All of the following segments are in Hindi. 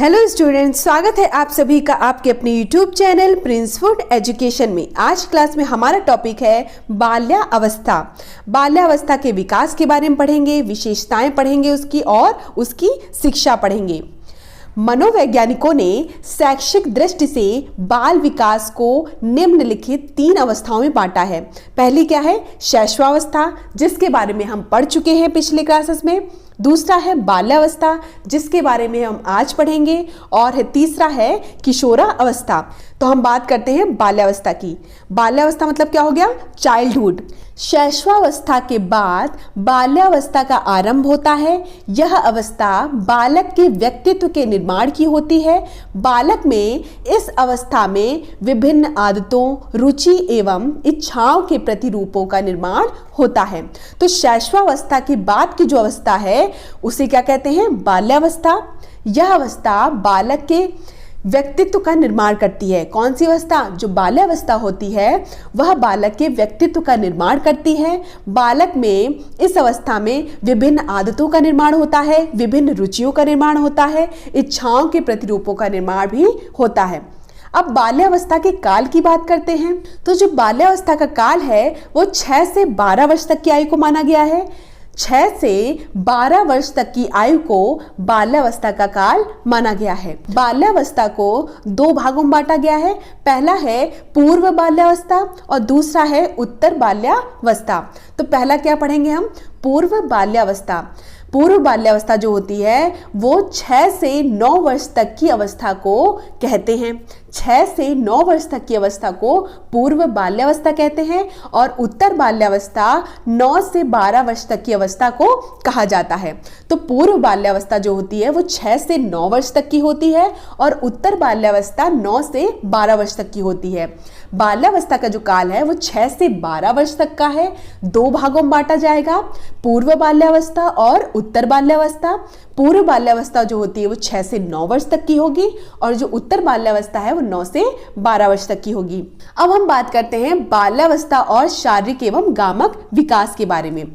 हेलो स्टूडेंट्स, स्वागत है आप सभी का आपके अपने YouTube channel Prince food education में। आज क्लास में हमारा टॉपिक है बाल्यावस्था। बाल्यावस्था के विकास के बारे में पढ़ेंगे, विशेषताएं पढ़ेंगे उसकी और उसकी शिक्षा पढ़ेंगे। मनोवैज्ञानिकों ने शैक्षिक दृष्टि से बाल विकास को निम्नलिखित 3 अवस्थाओं में बांटा है। पहली क्या है? शैशवावस्था, जिसके बारे में हम पढ़ चुके हैं पिछले क्लासेस में। दूसरा है बाल्यावस्था, जिसके बारे में हम आज पढ़ेंगे। और तीसरा है किशोरा अवस्था। तो हम बात करते हैं बाल्यावस्था की। बाल्यावस्था मतलब क्या हो गया? चाइल्डहुड। शैशवावस्था के बाद बाल्यावस्था का आरंभ होता है। यह अवस्था बालक के व्यक्तित्व के निर्माण की होती है। बालक में इस अवस्था में विभिन्न आदतों, रुचि एवं इच्छाओं के प्रतिरूपों का निर्माण होता है। तो शैशवावस्था के बाद की जो अवस्था है उसे क्या कहते हैं? बाल्यावस्था। यह अवस्था बालक के व्यक्तित्व का निर्माण करती है। कौन सी अवस्था? जो बाल्यावस्था होती है वह बालक के व्यक्तित्व का निर्माण करती है। बालक में इस अवस्था में विभिन्न आदतों का निर्माण होता है, विभिन्न रुचियों का निर्माण होता है, इच्छाओं के प्रतिरूपों का निर्माण भी होता है। अब बाल्यावस्था के काल की बात करते हैं। तो जो बाल्यावस्था का काल है वो 6 से 12 वर्ष तक की आयु को माना गया है। 6 से 12 वर्ष तक की आयु को बाल्यावस्था का काल माना गया है। बाल्यावस्था को 2 भागों में बांटा गया है। पहला है पूर्व बाल्यावस्था और दूसरा है उत्तर बाल्यावस्था। तो पहला क्या पढ़ेंगे हम? पूर्व बाल्यावस्था। पूर्व बाल्यावस्था जो होती है वो 6 से 9 वर्ष तक की अवस्था को कहते हैं। 6 से 9 वर्ष तक की अवस्था को पूर्व बाल्यावस्था कहते हैं और उत्तर बाल्यावस्था 9 से 12 वर्ष तक की अवस्था को कहा जाता है। तो पूर्व बाल्यावस्था जो होती है वो 6 से 9 वर्ष तक की होती है और उत्तर बाल्यावस्था 9 से 12 वर्ष तक की होती है। बाल्यावस्था का जो काल है वो 6 से 12 वर्ष तक का है। 2 भागों में बांटा जाएगा, पूर्व बाल्यावस्था और उत्तर बाल्यावस्था। पूर्व बाल्यावस्था जो होती है वो 6 से 9 वर्ष तक की होगी और जो उत्तर बाल्यावस्था है वो 9 से 12 वर्ष तक की होगी। अब हम बात करते हैं बाल्यावस्था और शारीरिक एवं गामक विकास के बारे में।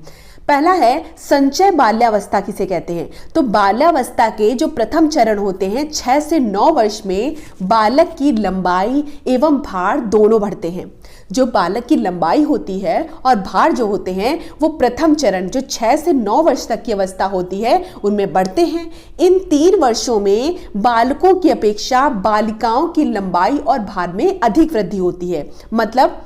पहला है संचय बाल्यावस्था किसे कहते हैं? तो बाल्यावस्था के जो प्रथम चरण होते हैं 6 से 9 वर्ष में बालक की लंबाई एवं भार दोनों बढ़ते हैं। जो बालक की लंबाई होती है और भार जो होते हैं वो प्रथम चरण जो 6 से 9 वर्ष तक की अवस्था होती है उनमें बढ़ते हैं। इन 3 वर्षों में बालकों की अपेक्षा बालिकाओं की लंबाई और भार में अधिक वृद्धि होती है। मतलब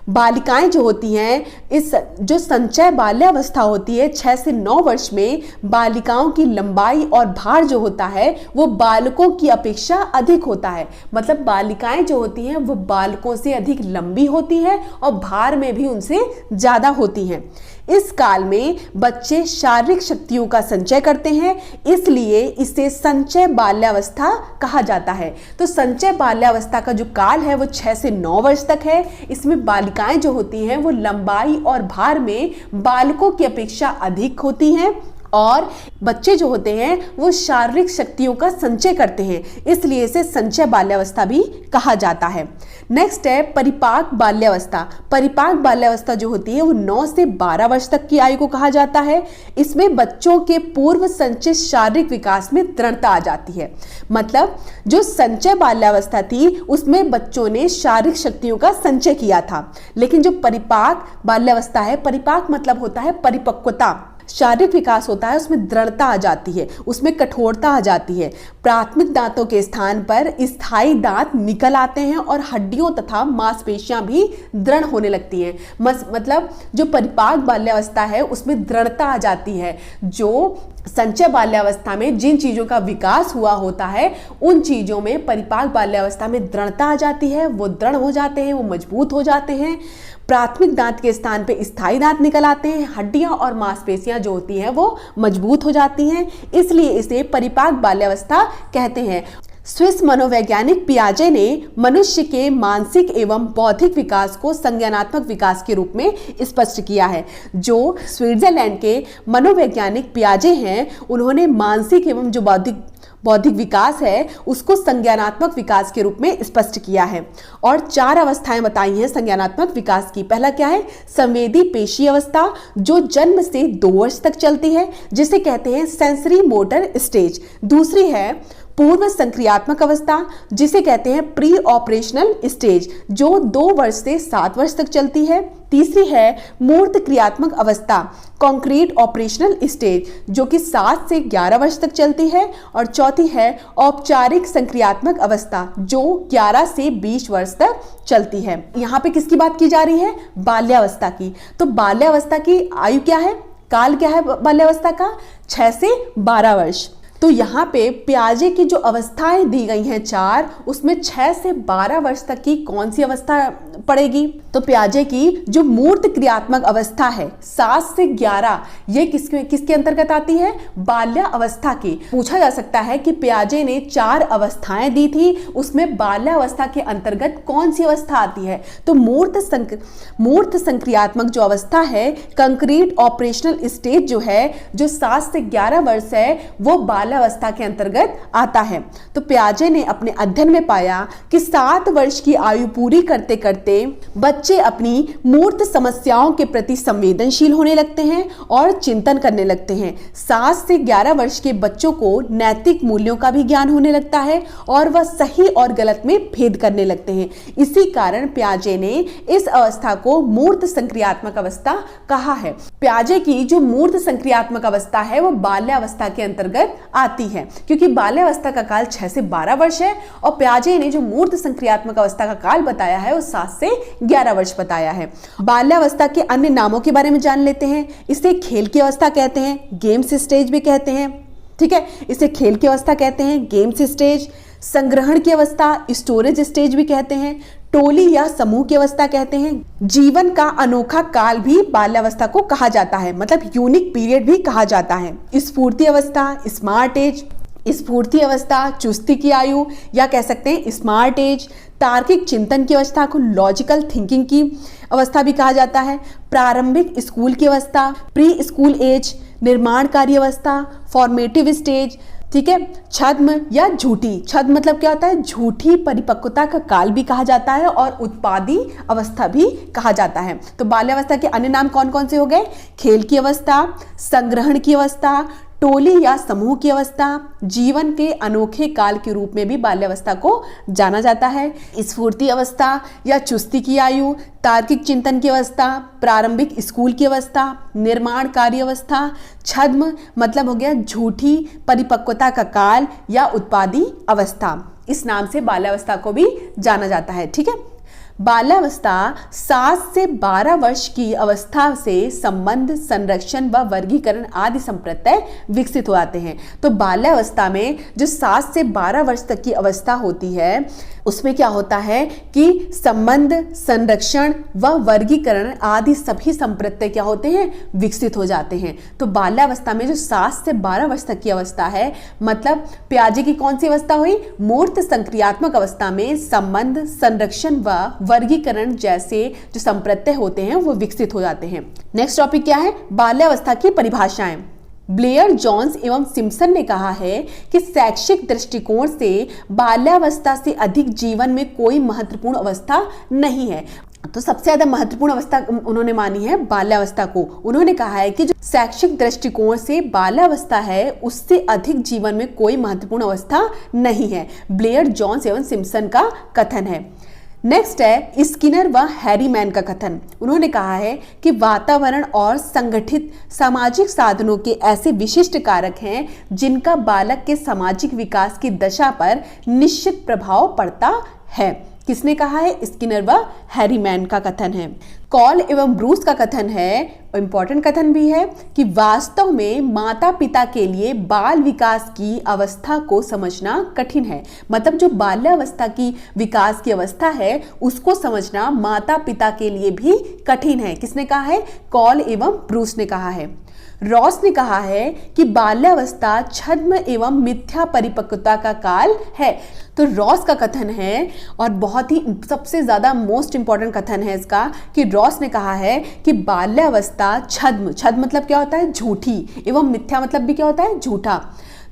बालिकाएं जो होती हैं, इस जो संचय बाल्यावस्था होती है 6 से 9 वर्ष में बालिकाओं की लंबाई और भार जो होता है वो बालकों की अपेक्षा अधिक होता है। मतलब बालिकाएं जो होती हैं वो बालकों से अधिक लंबी होती हैं और भार में भी उनसे ज़्यादा होती हैं। इस काल में बच्चे शारीरिक शक्तियों का संचय करते हैं, इसलिए इसे संचय बाल्यावस्था कहा जाता है। तो संचय बाल्यावस्था का जो काल है वो 6 से 9 वर्ष तक है। इसमें बालिकाएं जो होती हैं वो लंबाई और भार में बालकों की अपेक्षा अधिक होती हैं और बच्चे जो होते हैं वो शारीरिक शक्तियों का संचय करते हैं, इसलिए इसे संचय बाल्यावस्था भी कहा जाता है। नेक्स्ट है परिपाक बाल्यावस्था। परिपाक बाल्यावस्था जो होती है वो 9 से 12 वर्ष तक की आयु को कहा जाता है। इसमें बच्चों के पूर्व संचित शारीरिक विकास में दृढ़ता आ जाती है। मतलब जो संचय बाल्यावस्था थी उसमें बच्चों ने शारीरिक शक्तियों का संचय किया था, लेकिन जो परिपाक बाल्यावस्था है, परिपाक मतलब होता है परिपक्वता, शारीरिक विकास होता है, उसमें दृढ़ता आ जाती है, उसमें कठोरता आ जाती है। प्राथमिक दांतों के स्थान पर स्थायी दांत निकल आते हैं और हड्डियों तथा मांसपेशियां भी दृढ़ होने लगती हैं। मतलब जो परिपाक बाल्यावस्था है उसमें दृढ़ता आ जाती है। जो संचय बाल्यावस्था में जिन चीज़ों का विकास हुआ होता है उन चीज़ों में परिपाक बाल्यावस्था में दृढ़ता आ जाती है, वो दृढ़ हो जाते हैं, वो मजबूत हो जाते हैं। प्राथमिक दांत के स्थान पे स्थायी दांत निकल आते हैं, हड्डियां और मांसपेशियां जो होती हैं वो मजबूत हो जाती हैं, इसलिए इसे परिपाक बाल्यावस्था कहते हैं। स्विस मनोवैज्ञानिक पियाजे ने मनुष्य के मानसिक एवं बौद्धिक विकास को संज्ञानात्मक विकास के रूप में स्पष्ट किया है। जो स्विट्जरलैंड के मनोवैज्ञानिक पियाजे हैं उन्होंने मानसिक एवं जो बौद्धिक विकास है उसको संज्ञानात्मक विकास के रूप में स्पष्ट किया है और 4 अवस्थाएं बताई हैं संज्ञानात्मक विकास की। पहला क्या है? संवेदी पेशी अवस्था, जो जन्म से 2 वर्ष तक चलती है, जिसे कहते हैं सेंसरी मोटर स्टेज। दूसरी है पूर्व संक्रियात्मक अवस्था जिसे कहते हैं प्री ऑपरेशनल स्टेज, जो 2 वर्ष से 7 वर्ष तक चलती है। तीसरी है मूर्त क्रियात्मक अवस्था, कॉन्क्रीट ऑपरेशनल स्टेज, जो कि 7 से 11 वर्ष तक चलती है। और चौथी है औपचारिक संक्रियात्मक अवस्था, जो 11 से 20 वर्ष तक चलती है। यहाँ पे किसकी बात की जा रही है? बाल्यावस्था की। तो बाल्यावस्था की आयु क्या है, काल क्या है बाल्यावस्था का? 6 से 12 वर्ष। तो यहाँ पे प्याजे की जो अवस्थाएं दी गई हैं 4, उसमें 6 से 12 वर्ष तक की कौन सी अवस्था पड़ेगी? तो प्याजे की जो मूर्त क्रियात्मक अवस्था है 7 से 11, ये किसके अंतर्गत आती है? बाल्यावस्था की। पूछा जा सकता है कि प्याजे ने 4 अवस्थाएं दी थी, उसमें बाल्यावस्था के अंतर्गत कौन सी अवस्था आती है? तो मूर्त संक्रियात्मक जो अवस्था है, कंक्रीट ऑपरेशनल स्टेज जो है, जो 7 से 11 वर्ष है, वो बाल्यावस्था के अंतर्गत आता है। तो प्याजे ने अपने अध्ययन में पाया कि 7 वर्ष की आयु पूरी करते करते बच्चे अपनी मूर्त समस्याओं के प्रति संवेदनशील होने लगते हैं और चिंतन करने लगते हैं। 7 से 11 वर्ष के बच्चों को नैतिक मूल्यों का भी ज्ञान होने लगता है और वह सही और गलत में भेद करने लगते हैं। इसी कारण प्याजे ने इस अवस्था को मूर्त संक्रियात्मक अवस्था कहा है। प्याजे की जो मूर्त संक्रियात्मक अवस्था है वो बाल्यावस्था के अंतर्गत आती है, क्योंकि बाल्यावस्था का काल 6 से 12 वर्ष है और प्याजे ने जो मूर्त संक्रियात्मक अवस्था का काल बताया है वो 7 से 11 वर्ष बताया है। बाल्यावस्था के अन्य नामों के बारे में जान लेते हैं। इसे खेल की अवस्था कहते हैं, गेम्स स्टेज भी कहते हैं। ठीक है, इसे खेल की अवस्था कहते हैं, गेम्स स्टेज। संग्रहण की अवस्था स्टोरेज स्टेज भी कहते हैं। टोली या समूह की अवस्था कहते हैं। जीवन का अनोखा काल भी बाल्यावस्था को कहा जाता है, मतलब यूनिक पीरियड भी कहा जाता है। स्फूर्ति अवस्था, स्मार्ट एज। स्फूर्ति अवस्था चुस्ती की आयु या कह सकते हैं स्मार्ट एज। तार्किक चिंतन की अवस्था को लॉजिकल थिंकिंग की अवस्था भी कहा जाता है। प्रारंभिक स्कूल की अवस्था, प्री स्कूल एज। निर्माणकारी अवस्था, फॉर्मेटिव स्टेज। ठीक है, छद्म या झूठी, छद्म मतलब क्या होता है? झूठी परिपक्वता का काल भी कहा जाता है और उत्पादी अवस्था भी कहा जाता है। तो बाल्यावस्था के अन्य नाम कौन कौन से हो गए? खेल की अवस्था, संग्रहण की अवस्था, टोली या समूह की अवस्था। जीवन के अनोखे काल के रूप में भी बाल्यावस्था को जाना जाता है। स्फूर्ति अवस्था या चुस्ती की आयु, तार्किक चिंतन की अवस्था, प्रारंभिक स्कूल की अवस्था, निर्माणकारी अवस्था। छद्म मतलब हो गया झूठी परिपक्वता का काल या उत्पादी अवस्था। इस नाम से बाल्यावस्था को भी जाना जाता है। ठीक है, बाल्यावस्था 7 से 12 वर्ष की अवस्था से संबंध, संरक्षण व वर्गीकरण आदि संप्रत्यय विकसित हो जाते हैं। तो बाल्यावस्था में जो 7 से 12 वर्ष तक की अवस्था होती है उसमें क्या होता है कि संबंध, संरक्षण व वर्गीकरण आदि सभी संप्रत्यय क्या होते हैं? विकसित हो जाते हैं। तो बाल्यावस्था में जो 7 से 12 वर्ष तक की अवस्था है, मतलब प्याजे की कौन सी अवस्था हुई? मूर्त संक्रियात्मक अवस्था में संबंध, संरक्षण व वर्गीकरण जैसे जो संप्रत्यय होते हैं वो विकसित हो जाते हैं। नेक्स्ट टॉपिक क्या है? बाल्यावस्था की परिभाषाएं। ब्लेयर, जोन्स एवं सिम्पसन ने कहा है कि शैक्षिक दृष्टिकोण से बाल्यावस्था से अधिक जीवन में कोई महत्वपूर्ण अवस्था नहीं है। तो सबसे ज्यादा महत्वपूर्ण अवस्था उन्होंने मानी है बाल्यावस्था को। उन्होंने कहा है कि जो शैक्षिक दृष्टिकोण से बाल्यावस्था है उससे अधिक जीवन में कोई महत्वपूर्ण अवस्था नहीं है। ब्लेयर, जोन्स एवं सिम्पसन का कथन है। नेक्स्ट है स्किनर व हैरीमैन का कथन। उन्होंने कहा है कि वातावरण और संगठित सामाजिक साधनों के ऐसे विशिष्ट कारक हैं जिनका बालक के सामाजिक विकास की दशा पर निश्चित प्रभाव पड़ता है। किसने कहा है? स्किनर व हैरीमैन का कथन है। कॉल एवं ब्रूस का कथन है, इंपॉर्टेंट कथन भी है, कि वास्तव में माता पिता के लिए बाल विकास की अवस्था को समझना कठिन है। मतलब जो बाल्यावस्था की विकास की अवस्था है उसको समझना माता पिता के लिए भी कठिन है। किसने कहा है? कॉल एवं ब्रूस ने कहा है। रॉस ने कहा है कि बाल्यावस्था छद्म एवं मिथ्या परिपक्वता का काल है। तो रॉस का कथन है और बहुत ही सबसे ज्यादा मोस्ट इंपॉर्टेंट कथन है इसका कि रॉस ने कहा है कि बाल्यावस्था छद्म, छद्म मतलब क्या होता है? झूठी, एवं मिथ्या मतलब भी क्या होता है? झूठा।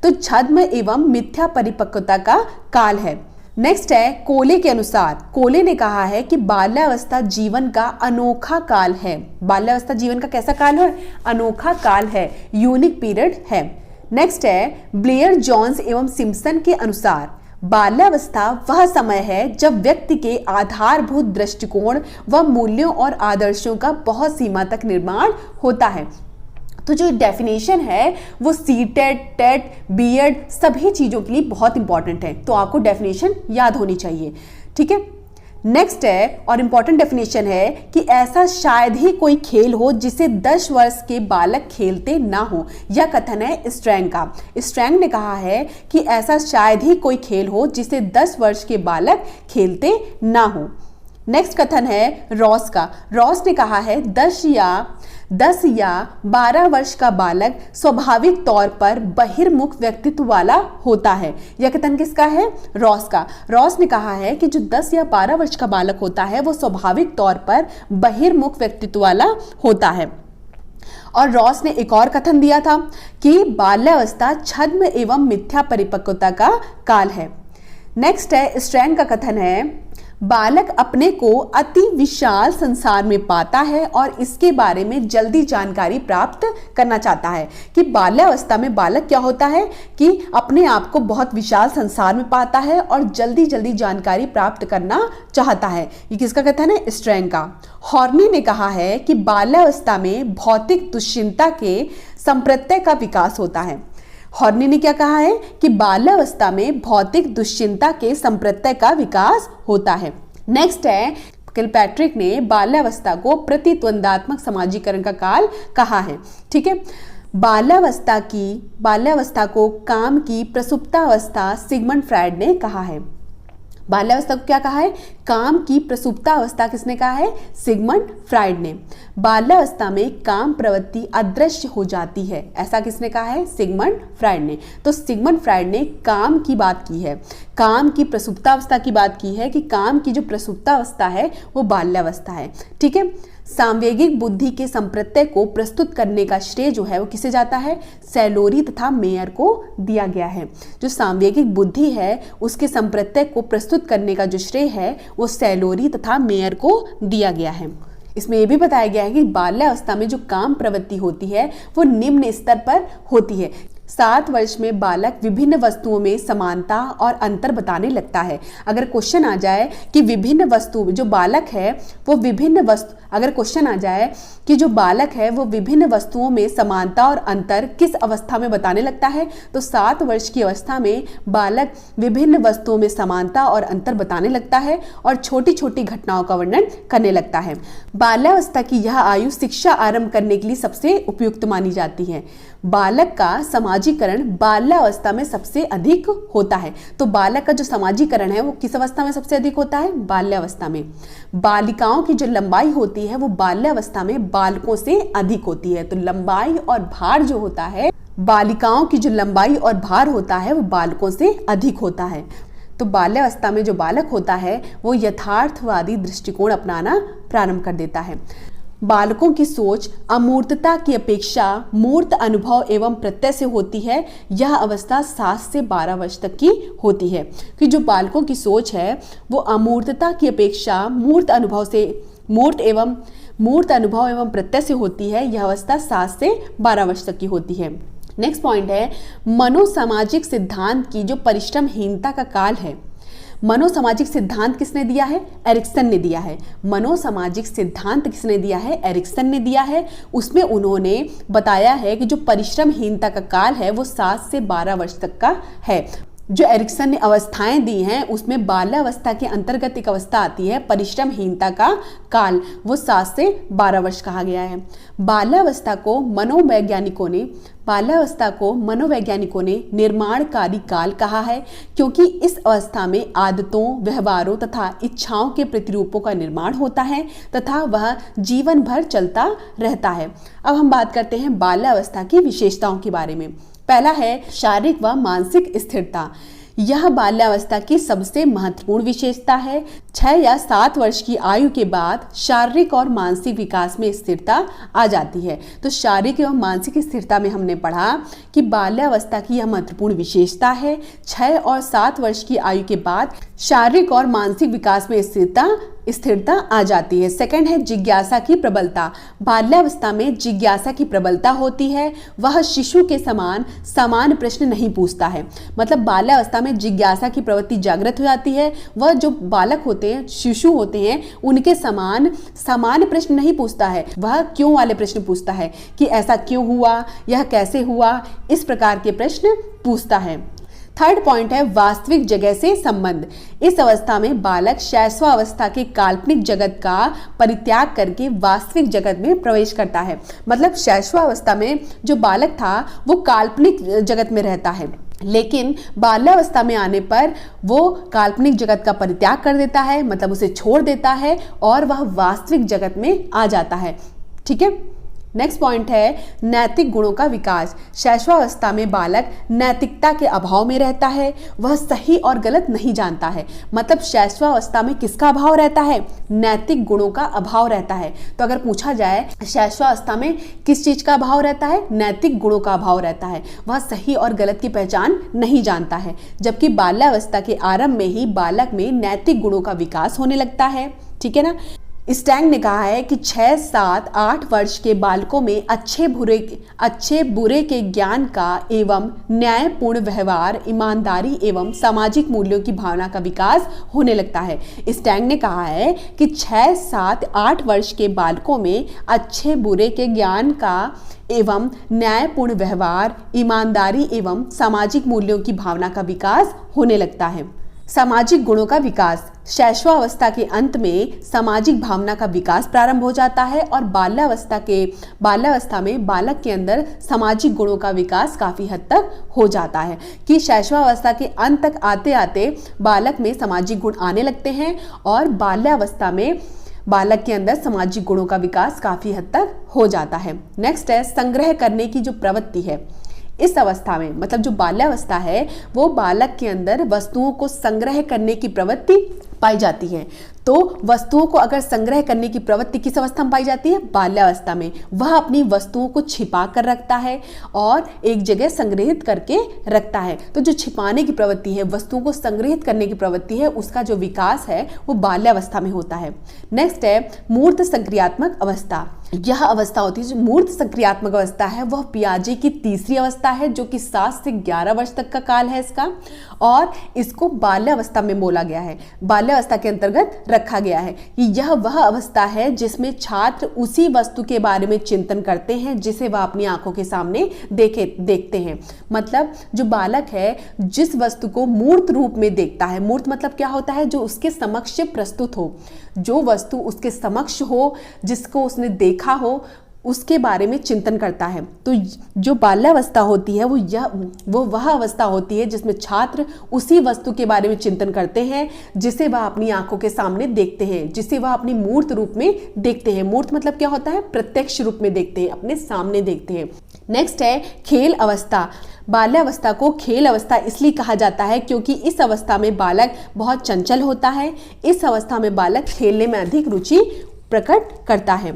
तो छद्म एवं मिथ्या परिपक्वता का काल है। नेक्स्ट है कोले के अनुसार, कोले ने कहा है कि बाल्यावस्था जीवन का अनोखा काल है। बाल्यावस्था जीवन का कैसा काल है? अनोखा काल है, यूनिक पीरियड है। नेक्स्ट है ब्लेयर, जोन्स एवं सिम्पसन के अनुसार बाल्यावस्था वह समय है जब व्यक्ति के आधारभूत दृष्टिकोण व मूल्यों और आदर्शों का बहुत सीमा तक निर्माण होता है। तो जो डेफिनेशन है वो सीटेट, टेट, बीएड सभी चीज़ों के लिए बहुत इंपॉर्टेंट है, तो आपको डेफिनेशन याद होनी चाहिए। ठीक है, नेक्स्ट है और इंपॉर्टेंट डेफिनेशन है कि ऐसा शायद ही कोई खेल हो जिसे 10 वर्ष के बालक खेलते ना हो। यह कथन है स्ट्रैंग का। स्ट्रैंग ने कहा है कि ऐसा शायद ही कोई खेल हो जिसे 10 वर्ष के बालक खेलते ना हो। नेक्स्ट कथन है रॉस का। रॉस ने कहा है 10 या 12 वर्ष का बालक स्वाभाविक तौर पर बहिर्मुख व्यक्तित्व वाला होता है। यह कथन किसका है? रॉस का। रॉस ने कहा है कि जो 10 या 12 वर्ष का बालक होता है वो स्वाभाविक तौर पर बहिर्मुख व्यक्तित्व वाला होता है। और रॉस ने एक और कथन दिया था कि बाल्यावस्था छद्म एवं मिथ्या परिपक्वता का काल है। नेक्स्ट है स्ट्रैंग का कथन है बालक अपने को अति विशाल संसार में पाता है और इसके बारे में जल्दी जानकारी प्राप्त करना चाहता है। कि बाल्यावस्था में बालक क्या होता है कि अपने आप को बहुत विशाल संसार में पाता है और जल्दी जल्दी जानकारी प्राप्त करना चाहता है। ये किसका कथन है? स्ट्रैंग का। हॉर्नी ने कहा है कि बाल्यावस्था में भौतिक दुश्चिंता के संप्रत्यय का विकास होता है। हॉर्नी ने क्या कहा है कि बाल्यावस्था में भौतिक दुश्चिंता के संप्रत्यय का विकास होता है। नेक्स्ट है किलपैट्रिक ने बाल्यावस्था को प्रतिद्वंदात्मक समाजीकरण का काल कहा है। ठीक है, बाल्यावस्था को काम की प्रसुप्तावस्था सिगमंड फ्रायड ने कहा है। बाल्यावस्था को क्या कहा है? काम की प्रसुप्तावस्था किसने कहा है? सिगमंड फ्रायड ने। बाल्यावस्था में काम प्रवृत्ति अदृश्य हो जाती है, ऐसा किसने कहा है? सिगमंड फ्रायड ने। तो सिगमंड फ्रायड ने काम की बात की है, काम की प्रसुप्तावस्था की बात की है कि काम की जो प्रसुप्तावस्था है वो बाल्यावस्था है। ठीक है, सांवेगिक बुद्धि के संप्रत्यय को प्रस्तुत करने का श्रेय जो है वो किसे जाता है? सैलोरी तथा मेयर को दिया गया है। जो सांवेगिक बुद्धि है उसके संप्रत्यय को प्रस्तुत करने का जो श्रेय है वो सैलोरी तथा मेयर को दिया गया है। इसमें यह भी बताया गया है कि बाल्यावस्था में जो काम प्रवृत्ति होती है वो निम्न स्तर पर होती है। 7 वर्ष में बालक विभिन्न वस्तुओं में समानता और अंतर बताने लगता है। अगर क्वेश्चन आ जाए कि विभिन्न वस्तु जो बालक है वो विभिन्न वस्तु अगर क्वेश्चन आ जाए कि जो बालक है वो विभिन्न वस्तुओं में समानता और अंतर किस अवस्था में बताने लगता है, तो 7 वर्ष की अवस्था में बालक विभिन्न वस्तुओं में समानता और अंतर बताने लगता है और छोटी छोटी घटनाओं का वर्णन करने लगता है। बाल्यावस्था की यह आयु शिक्षा आरंभ करने के लिए सबसे उपयुक्त मानी जाती है। बालक का समाजीकरण बाल्यावस्था में सबसे अधिक होता है। तो बालक का जो समाजीकरण है वो किस अवस्था में सबसे अधिक होता है? बाल्यावस्था में। बालिकाओं की जो लंबाई होती है वो बाल्यावस्था में बालकों से अधिक होती है। तो लंबाई और भार जो होता है, बालिकाओं की जो लंबाई और भार होता है वो बालकों से अधिक होता है। तो बाल्यावस्था में जो बालक होता है वो यथार्थवादी दृष्टिकोण अपनाना प्रारंभ कर देता है। बालकों की सोच अमूर्तता की अपेक्षा मूर्त अनुभव एवं प्रत्यय से होती है। यह अवस्था 7 से 12 वर्ष तक की होती है। कि जो बालकों की सोच है वो अमूर्तता की अपेक्षा मूर्त अनुभव एवं प्रत्यय से होती है। यह अवस्था 7 से 12 वर्ष तक की होती है। नेक्स्ट पॉइंट है मनोसामाजिक सिद्धांत की जो परिश्रमहीनता का काल है। मनोसामाजिक सिद्धांत किसने दिया है? एरिक्सन ने दिया है। मनोसामाजिक सिद्धांत किसने दिया है? एरिक्सन ने दिया है। उसमें उन्होंने बताया है कि जो परिश्रमहीनता का काल है वो 7 से 12 वर्ष तक का है। जो एरिक्सन ने अवस्थाएं दी हैं उसमें बाल्यावस्था के अंतर्गत एक अवस्था आती है परिश्रमहीनता का काल, वो 7 से 12 वर्ष कहा गया है। बाल्यावस्था को मनोवैज्ञानिकों ने निर्माणकारी काल कहा है क्योंकि इस अवस्था में आदतों, व्यवहारों तथा इच्छाओं के प्रतिरूपों का निर्माण होता है तथा वह जीवन भर चलता रहता है। अब हम बात करते हैं बाल्यावस्था की विशेषताओं के बारे में। पहला है शारीरिक व मानसिक स्थिरता। यह बाल्यावस्था की सबसे महत्वपूर्ण विशेषता है। 6 या 7 वर्ष की आयु के बाद शारीरिक और मानसिक विकास में स्थिरता आ जाती है। तो शारीरिक एवं मानसिक स्थिरता में हमने पढ़ा कि बाल्यावस्था की यह महत्वपूर्ण विशेषता है। 6 और 7 वर्ष की आयु के बाद शारीरिक और मानसिक विकास में स्थिरता आ जाती है। सेकंड है जिज्ञासा की प्रबलता। बाल्यावस्था में जिज्ञासा की प्रबलता होती है, वह शिशु के समान प्रश्न नहीं पूछता है। मतलब बाल्यावस्था में जिज्ञासा की प्रवृत्ति जागृत हो जाती है, वह जो बालक होते हैं, शिशु होते हैं, उनके समान प्रश्न नहीं पूछता है, वह क्यों वाले प्रश्न पूछता है कि ऐसा क्यों हुआ, यह कैसे हुआ, इस प्रकार के प्रश्न पूछता है। थर्ड पॉइंट है वास्तविक जगह से संबंध। इस अवस्था में बालक शैशवावस्था के काल्पनिक जगत का परित्याग करके वास्तविक जगत में प्रवेश करता है। मतलब शैशवावस्था में जो बालक था वो काल्पनिक जगत में रहता है, लेकिन बाल्यावस्था में आने पर वो काल्पनिक जगत का परित्याग कर देता है, मतलब उसे छोड़ देता है और वह वास्तविक जगत में आ जाता है। ठीक है। नेक्स्ट पॉइंट है नैतिक गुणों का विकास। शैशवावस्था में बालक नैतिकता के अभाव में रहता है, वह सही और गलत नहीं जानता है। मतलब शैशवावस्था में किसका अभाव रहता है? नैतिक गुणों का अभाव रहता है। तो अगर पूछा जाए शैशवावस्था में किस चीज का अभाव रहता है? नैतिक गुणों का अभाव रहता है, वह सही और गलत की पहचान नहीं जानता है। जबकि बाल्यावस्था के आरंभ में ही बालक में नैतिक गुणों का विकास होने लगता है। ठीक है ना। स्टैंग ने कहा है कि 6, 7, 8 वर्ष के बालकों में अच्छे बुरे के ज्ञान का एवं न्यायपूर्ण व्यवहार, ईमानदारी एवं सामाजिक मूल्यों की भावना का विकास होने लगता है। स्टैंग ने कहा है कि 6, 7, 8 वर्ष के बालकों में अच्छे बुरे के ज्ञान का एवं न्यायपूर्ण व्यवहार, ईमानदारी एवं सामाजिक मूल्यों की भावना का विकास होने लगता है। सामाजिक गुणों का विकास। शैशवावस्था के अंत में सामाजिक भावना का विकास प्रारंभ हो जाता है और बाल्यावस्था में बालक के अंदर सामाजिक गुणों का विकास काफी हद तक हो जाता है कि शैशवावस्था के अंत तक आते आते बालक में सामाजिक गुण आने लगते हैं और बाल्यावस्था में बालक के अंदर सामाजिक गुणों का विकास काफी हद तक हो जाता है। नेक्स्ट है संग्रह करने की जो प्रवृत्ति है। इस अवस्था में मतलब जो बाल्यावस्था है वो बालक के अंदर वस्तुओं को संग्रह करने की प्रवृत्ति पाई जाती है। तो वस्तुओं को अगर संग्रह करने की प्रवृत्ति किस अवस्था में पाई जाती है? बाल्यावस्था में। वह अपनी वस्तुओं को छिपा कर रखता है और एक जगह संग्रहित करके रखता है। तो जो छिपाने की प्रवृत्ति है, वस्तुओं को संग्रहित करने की प्रवृत्ति है, उसका जो विकास है वो बाल्यावस्था में होता है। नेक्स्ट है मूर्त सक्रियात्मक अवस्था। यह अवस्था होती है जो मूर्त सक्रियात्मक अवस्था है, वह पियाजे की तीसरी अवस्था है जो कि 7 से 11 वर्ष तक का काल है इसका, और इसको बाल्यावस्था में बोला गया है, बाल्यावस्था के अंतर्गत रखा गया है कि यह वह अवस्था है जिसमें छात्र उसी वस्तु के बारे में चिंतन करते हैं जिसे वह अपनी आंखों के सामने देखते हैं। मतलब जो बालक है जिस वस्तु को मूर्त रूप में देखता है, मूर्त मतलब क्या होता है? जो उसके समक्ष प्रस्तुत हो, जो वस्तु उसके समक्ष हो, जिसको उसने देखा हो, उसके बारे में चिंतन करता है। तो जो बाल्यावस्था होती है वो वह अवस्था होती है जिसमें छात्र उसी वस्तु के बारे में चिंतन करते हैं जिसे वह अपनी आंखों के सामने देखते हैं, जिसे वह अपनी मूर्त रूप में देखते हैं। मूर्त मतलब क्या होता है? प्रत्यक्ष रूप में देखते हैं, अपने सामने देखते हैं। नेक्स्ट है खेल अवस्था। बाल्यावस्था को खेल अवस्था इसलिए कहा जाता है क्योंकि इस अवस्था में बालक बहुत चंचल होता है। इस अवस्था में बालक खेलने में अधिक रुचि प्रकट करता है।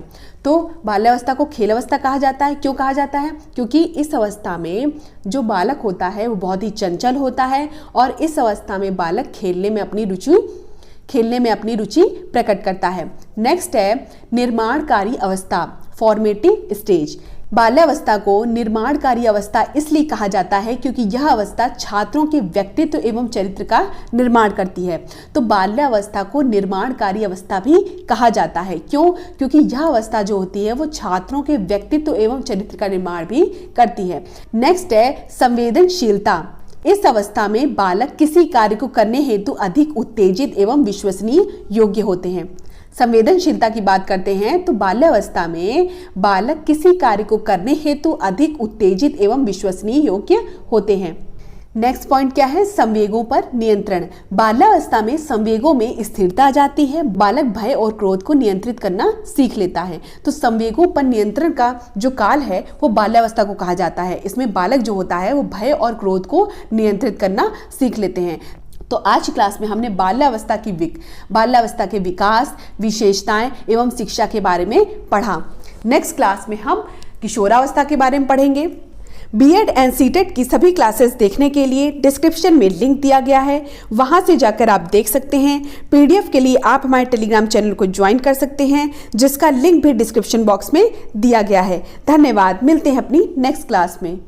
तो बाल्यावस्था को खेल अवस्था कहा जाता है। क्यों कहा जाता है? क्योंकि इस अवस्था में जो बालक होता है वो बहुत ही चंचल होता है और इस अवस्था में बालक खेलने में अपनी रुचि प्रकट करता है। नेक्स्ट है निर्माणकारी अवस्था, फॉर्मेटिव स्टेज। बाल्यावस्था को निर्माणकारी अवस्था इसलिए कहा जाता है क्योंकि यह अवस्था छात्रों के व्यक्तित्व एवं चरित्र का निर्माण करती है। तो बाल्यावस्था को निर्माणकारी अवस्था भी कहा जाता है। क्यों? क्योंकि यह अवस्था जो होती है वो छात्रों के व्यक्तित्व एवं चरित्र का निर्माण भी करती है। नेक्स्ट है संवेदनशीलता। इस अवस्था में बालक किसी कार्य को करने हेतु अधिक उत्तेजित एवं विश्वसनीय योग्य होते हैं। संवेदनशीलता की बात करते हैं तो बाल्यावस्था में बालक किसी कार्य को करने हेतु अधिक उत्तेजित एवं विश्वसनीय योग्य होते हैं। नेक्स्ट पॉइंट क्या है? संवेगों पर नियंत्रण। बाल्यावस्था में संवेगों में स्थिरता आ जाती है, बालक भय और क्रोध को नियंत्रित करना सीख लेता है। तो संवेगों पर नियंत्रण का जो काल है वो बाल्यावस्था को कहा जाता है। इसमें बालक जो होता है वो भय और क्रोध को नियंत्रित करना सीख लेते हैं। तो आज की क्लास में हमने बाल्यावस्था के विकास, विशेषताएं एवं शिक्षा के बारे में पढ़ा। नेक्स्ट क्लास में हम किशोरावस्था के बारे में पढ़ेंगे। बीएड एंड सीटेट की सभी क्लासेस देखने के लिए डिस्क्रिप्शन में लिंक दिया गया है, वहां से जाकर आप देख सकते हैं। पीडीएफ के लिए आप हमारे टेलीग्राम चैनल को ज्वाइन कर सकते हैं, जिसका लिंक भी डिस्क्रिप्शन बॉक्स में दिया गया है। धन्यवाद, मिलते हैं अपनी नेक्स्ट क्लास में।